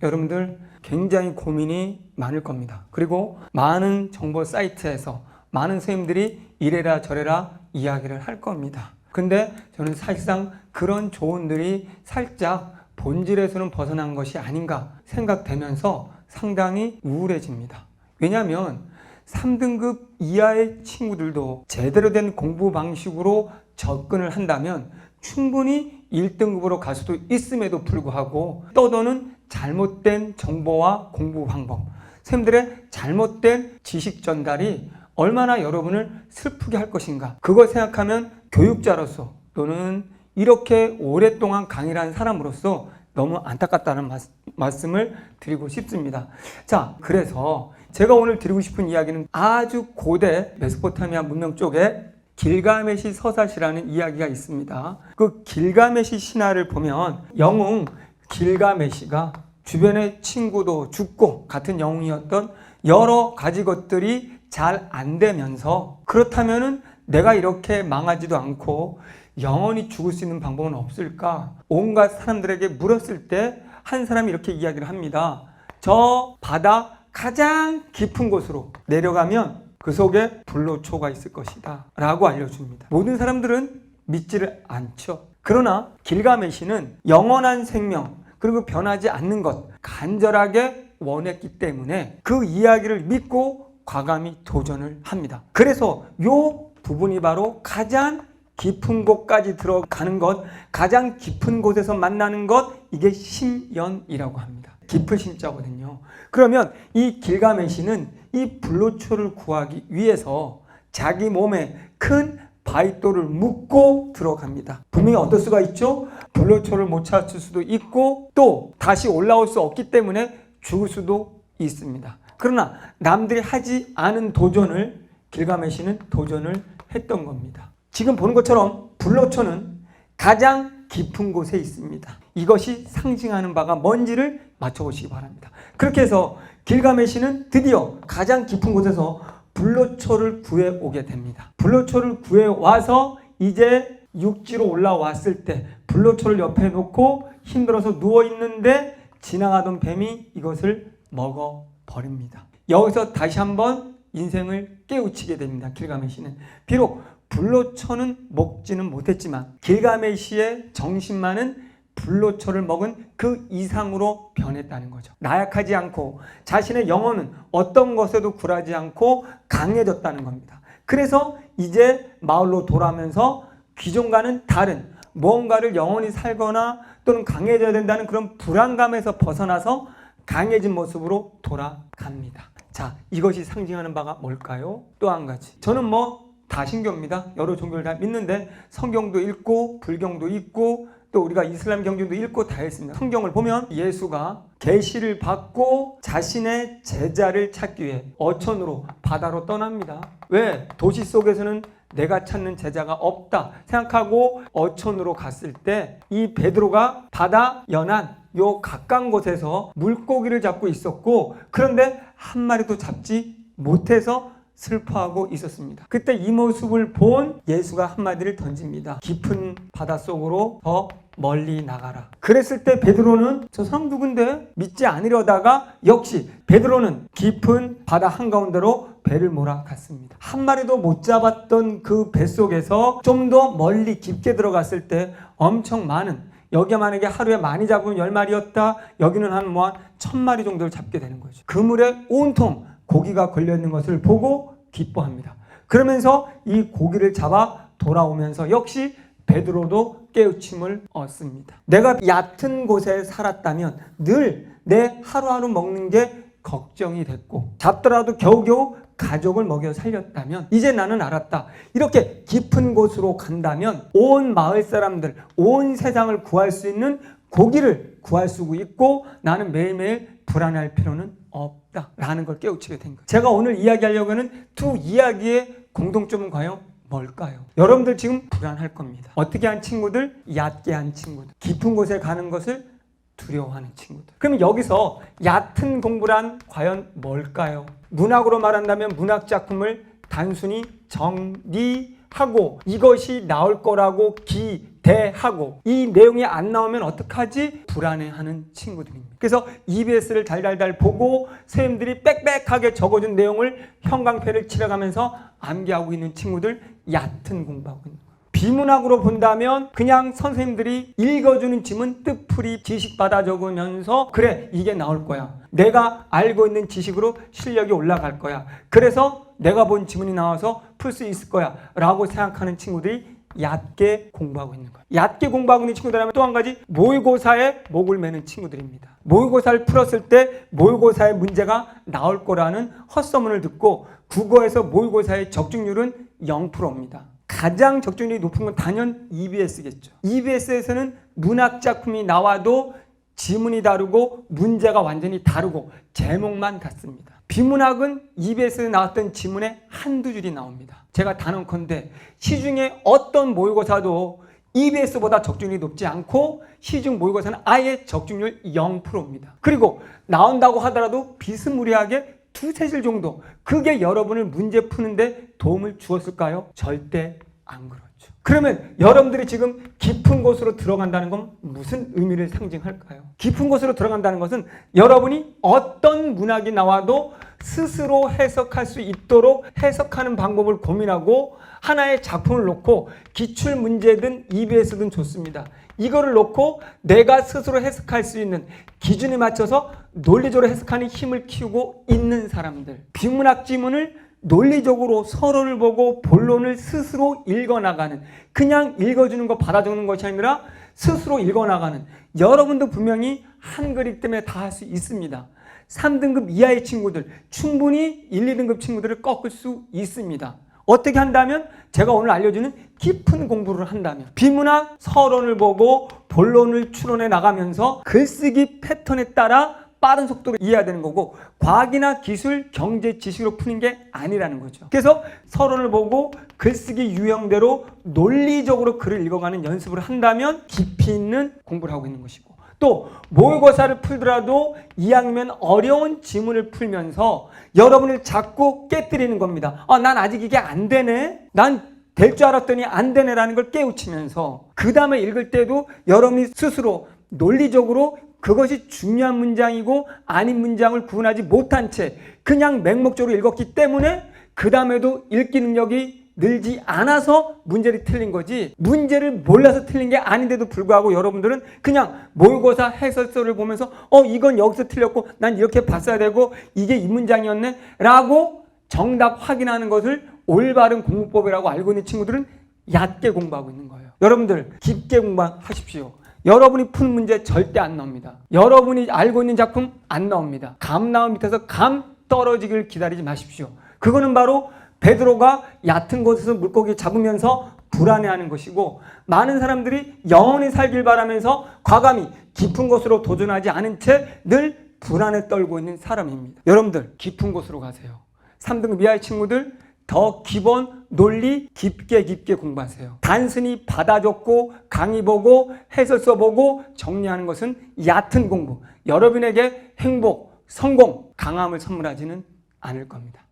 여러분들 굉장히 고민이 많을 겁니다. 그리고 많은 정보 사이트에서 많은 선생님들이 이래라 저래라 이야기를 할 겁니다. 근데 저는 사실상 그런 조언들이 살짝 본질에서는 벗어난 것이 아닌가 생각되면서 상당히 우울해집니다. 왜냐하면 3등급 이하의 친구들도 제대로 된 공부 방식으로 접근을 한다면 충분히 1등급으로 갈 수도 있음에도 불구하고 떠도는 잘못된 정보와 공부 방법, 선생님들의 잘못된 지식 전달이 얼마나 여러분을 슬프게 할 것인가, 그걸 생각하면 교육자로서 또는 이렇게 오랫동안 강의를 한 사람으로서 너무 안타깝다는 말씀을 드리고 싶습니다. 자, 그래서 제가 오늘 드리고 싶은 이야기는 아주 고대 메소포타미아 문명 쪽에 길가메시 서사시라는 이야기가 있습니다. 그 길가메시 신화를 보면 영웅 길가메시가 주변의 친구도 죽고 같은 영웅이었던 여러 가지 것들이 잘 안 되면서, 그렇다면은 내가 이렇게 망하지도 않고 영원히 죽을 수 있는 방법은 없을까? 온갖 사람들에게 물었을 때 한 사람이 이렇게 이야기를 합니다. 저 바다 가장 깊은 곳으로 내려가면 그 속에 불로초가 있을 것이다 라고 알려줍니다. 모든 사람들은 믿지를 않죠. 그러나 길가메시는 영원한 생명 그리고 변하지 않는 것 간절하게 원했기 때문에 그 이야기를 믿고 과감히 도전을 합니다. 그래서 요 부분이 바로 가장 깊은 곳까지 들어가는 것, 가장 깊은 곳에서 만나는 것, 이게 심연이라고 합니다. 깊은 심자거든요. 그러면 이 길가메시는 이 불로초를 구하기 위해서 자기 몸에 큰 바위돌을 묶고 들어갑니다. 분명히 어떨 수가 있죠? 불로초를 못 찾을 수도 있고 또 다시 올라올 수 없기 때문에 죽을 수도 있습니다. 그러나 남들이 하지 않은 도전을 길가메시는 도전을 했던 겁니다. 지금 보는 것처럼 불로초는 가장 깊은 곳에 있습니다. 이것이 상징하는 바가 뭔지를 맞춰보시기 바랍니다. 그렇게 해서 길가메시는 드디어 가장 깊은 곳에서 불로초를 구해오게 됩니다. 불로초를 구해와서 이제 육지로 올라왔을 때 불로초를 옆에 놓고 힘들어서 누워있는데 지나가던 뱀이 이것을 먹어버립니다. 여기서 다시 한번 인생을 깨우치게 됩니다. 길가메시는 비록 불로초는 먹지는 못했지만 길가메시의 정신만은 불로초를 먹은 그 이상으로 변했다는 거죠. 나약하지 않고 자신의 영혼은 어떤 것에도 굴하지 않고 강해졌다는 겁니다. 그래서 이제 마을로 돌아오면서 기존과는 다른 무언가를 영원히 살거나 또는 강해져야 된다는 그런 불안감에서 벗어나서 강해진 모습으로 돌아갑니다. 자, 이것이 상징하는 바가 뭘까요? 또 한 가지. 저는 다신교입니다. 여러 종교를 다 믿는데 성경도 읽고 불경도 읽고 또 우리가 이슬람 경전도 읽고 다 했습니다. 성경을 보면 예수가 계시를 받고 자신의 제자를 찾기 위해 어촌으로 바다로 떠납니다. 왜? 도시 속에서는 내가 찾는 제자가 없다 생각하고 어촌으로 갔을 때 이 베드로가 바다 연안 요 가까운 곳에서 물고기를 잡고 있었고 그런데 한 마리도 잡지 못해서 슬퍼하고 있었습니다. 그때 이 모습을 본 예수가 한마디를 던집니다. 깊은 바닷속으로 더 멀리 나가라. 그랬을 때 베드로는 저 사람 누군데? 믿지 않으려다가 역시 베드로는 깊은 바다 한가운데로 배를 몰아갔습니다. 한 마리도 못 잡았던 그 뱃속에서 좀 더 멀리 깊게 들어갔을 때 엄청 많은, 여기 만약에 하루에 많이 잡으면 10마리였다. 여기는 한 1000마리 정도를 잡게 되는 거죠. 그물에 온통 고기가 걸려있는 것을 보고 기뻐합니다. 그러면서 이 고기를 잡아 돌아오면서 역시 베드로도 깨우침을 얻습니다. 내가 얕은 곳에 살았다면 늘 내 하루하루 먹는 게 걱정이 됐고 잡더라도 겨우겨우 가족을 먹여 살렸다면 이제 나는 알았다. 이렇게 깊은 곳으로 간다면 온 마을 사람들, 온 세상을 구할 수 있는 고기를 구할 수 있고 나는 매일매일 불안할 필요는 없다라는 걸 깨우치게 된 거예요. 제가 오늘 이야기하려고 하는 두 이야기의 공통점은 과연 뭘까요? 여러분들 지금 불안할 겁니다. 어떻게 한 친구들? 얕게 한 친구들. 깊은 곳에 가는 것을 두려워하는 친구들. 그럼 여기서 얕은 공부란 과연 뭘까요? 문학으로 말한다면 문학 작품을 단순히 정리하고 이것이 나올 거라고 기대하고 이 내용이 안 나오면 어떡하지? 불안해하는 친구들입니다. 그래서 EBS를 달달달 보고 선생님들이 빽빽하게 적어준 내용을 형광펜을 칠해가면서 암기하고 있는 친구들, 얕은 공부하고 있는 거예요. 비문학으로 본다면 그냥 선생님들이 읽어주는 지문 뜻풀이 지식 받아 적으면서 그래 이게 나올 거야. 내가 알고 있는 지식으로 실력이 올라갈 거야. 그래서 내가 본 지문이 나와서 풀 수 있을 거야 라고 생각하는 친구들이 얕게 공부하고 있는 거예요. 얕게 공부하고 있는 친구들 하면 또 한 가지 모의고사에 목을 매는 친구들입니다. 모의고사를 풀었을 때 모의고사의 문제가 나올 거라는 헛소문을 듣고 국어에서 모의고사의 적중률은 0%입니다. 가장 적중률이 높은 건 단연 EBS겠죠. EBS에서는 문학작품이 나와도 지문이 다르고 문제가 완전히 다르고 제목만 같습니다. 비문학은 EBS에 나왔던 지문에 한두 줄이 나옵니다. 제가 단언컨대 시중에 어떤 모의고사도 EBS보다 적중률이 높지 않고 시중 모의고사는 아예 적중률 0%입니다. 그리고 나온다고 하더라도 비스무리하게 두세 줄 정도, 그게 여러분을 문제 푸는데 도움을 주었을까요? 절대 안 그렇죠. 그러면 여러분들이 지금 깊은 곳으로 들어간다는 건 무슨 의미를 상징할까요? 깊은 곳으로 들어간다는 것은 여러분이 어떤 문학이 나와도 스스로 해석할 수 있도록 해석하는 방법을 고민하고 하나의 작품을 놓고 기출문제든 EBS든 좋습니다. 이거를 놓고 내가 스스로 해석할 수 있는 기준에 맞춰서 논리적으로 해석하는 힘을 키우고 있는 사람들. 비문학 지문을 논리적으로 서론을 보고 본론을 스스로 읽어나가는, 그냥 읽어주는 거 받아 적는 것이 아니라 스스로 읽어나가는, 여러분도 분명히 한글이기 때문에 다 할 수 있습니다. 3등급 이하의 친구들, 충분히 1, 2등급 친구들을 꺾을 수 있습니다. 어떻게 한다면? 제가 오늘 알려주는 깊은 공부를 한다면 비문학 서론을 보고 본론을 추론해 나가면서 글쓰기 패턴에 따라 빠른 속도로 이해해야 되는 거고 과학이나 기술, 경제, 지식으로 푸는 게 아니라는 거죠. 그래서 서론을 보고 글쓰기 유형대로 논리적으로 글을 읽어가는 연습을 한다면 깊이 있는 공부를 하고 있는 것이고, 또 모의고사를 풀더라도 2학년 어려운 지문을 풀면서 여러분을 자꾸 깨뜨리는 겁니다. 난 아직 이게 안 되네? 난 될 줄 알았더니 안 되네라는 걸 깨우치면서 그 다음에 읽을 때도 여러분이 스스로 논리적으로 그것이 중요한 문장이고 아닌 문장을 구분하지 못한 채 그냥 맹목적으로 읽었기 때문에 그 다음에도 읽기 능력이 늘지 않아서 문제를 틀린 거지, 문제를 몰라서 틀린 게 아닌데도 불구하고 여러분들은 그냥 모의고사 해설서를 보면서 이건 여기서 틀렸고 난 이렇게 봤어야 되고 이게 이 문장이었네 라고 정답 확인하는 것을 올바른 공부법이라고 알고 있는 친구들은 얕게 공부하고 있는 거예요. 여러분들 깊게 공부하십시오. 여러분이 푸는 문제 절대 안 나옵니다. 여러분이 알고 있는 작품 안 나옵니다. 감 나온 밑에서 감 떨어지기를 기다리지 마십시오. 그거는 바로 베드로가 얕은 곳에서 물고기 잡으면서 불안해하는 것이고, 많은 사람들이 영원히 살길 바라면서 과감히 깊은 곳으로 도전하지 않은 채 늘 불안에 떨고 있는 사람입니다. 여러분들 깊은 곳으로 가세요. 3등급 이하의 친구들 더 기본 논리 깊게 공부하세요. 단순히 받아 적고 강의 보고 해설서 보고 정리하는 것은 얕은 공부, 여러분에게 행복, 성공, 강함을 선물하지는 않을 겁니다.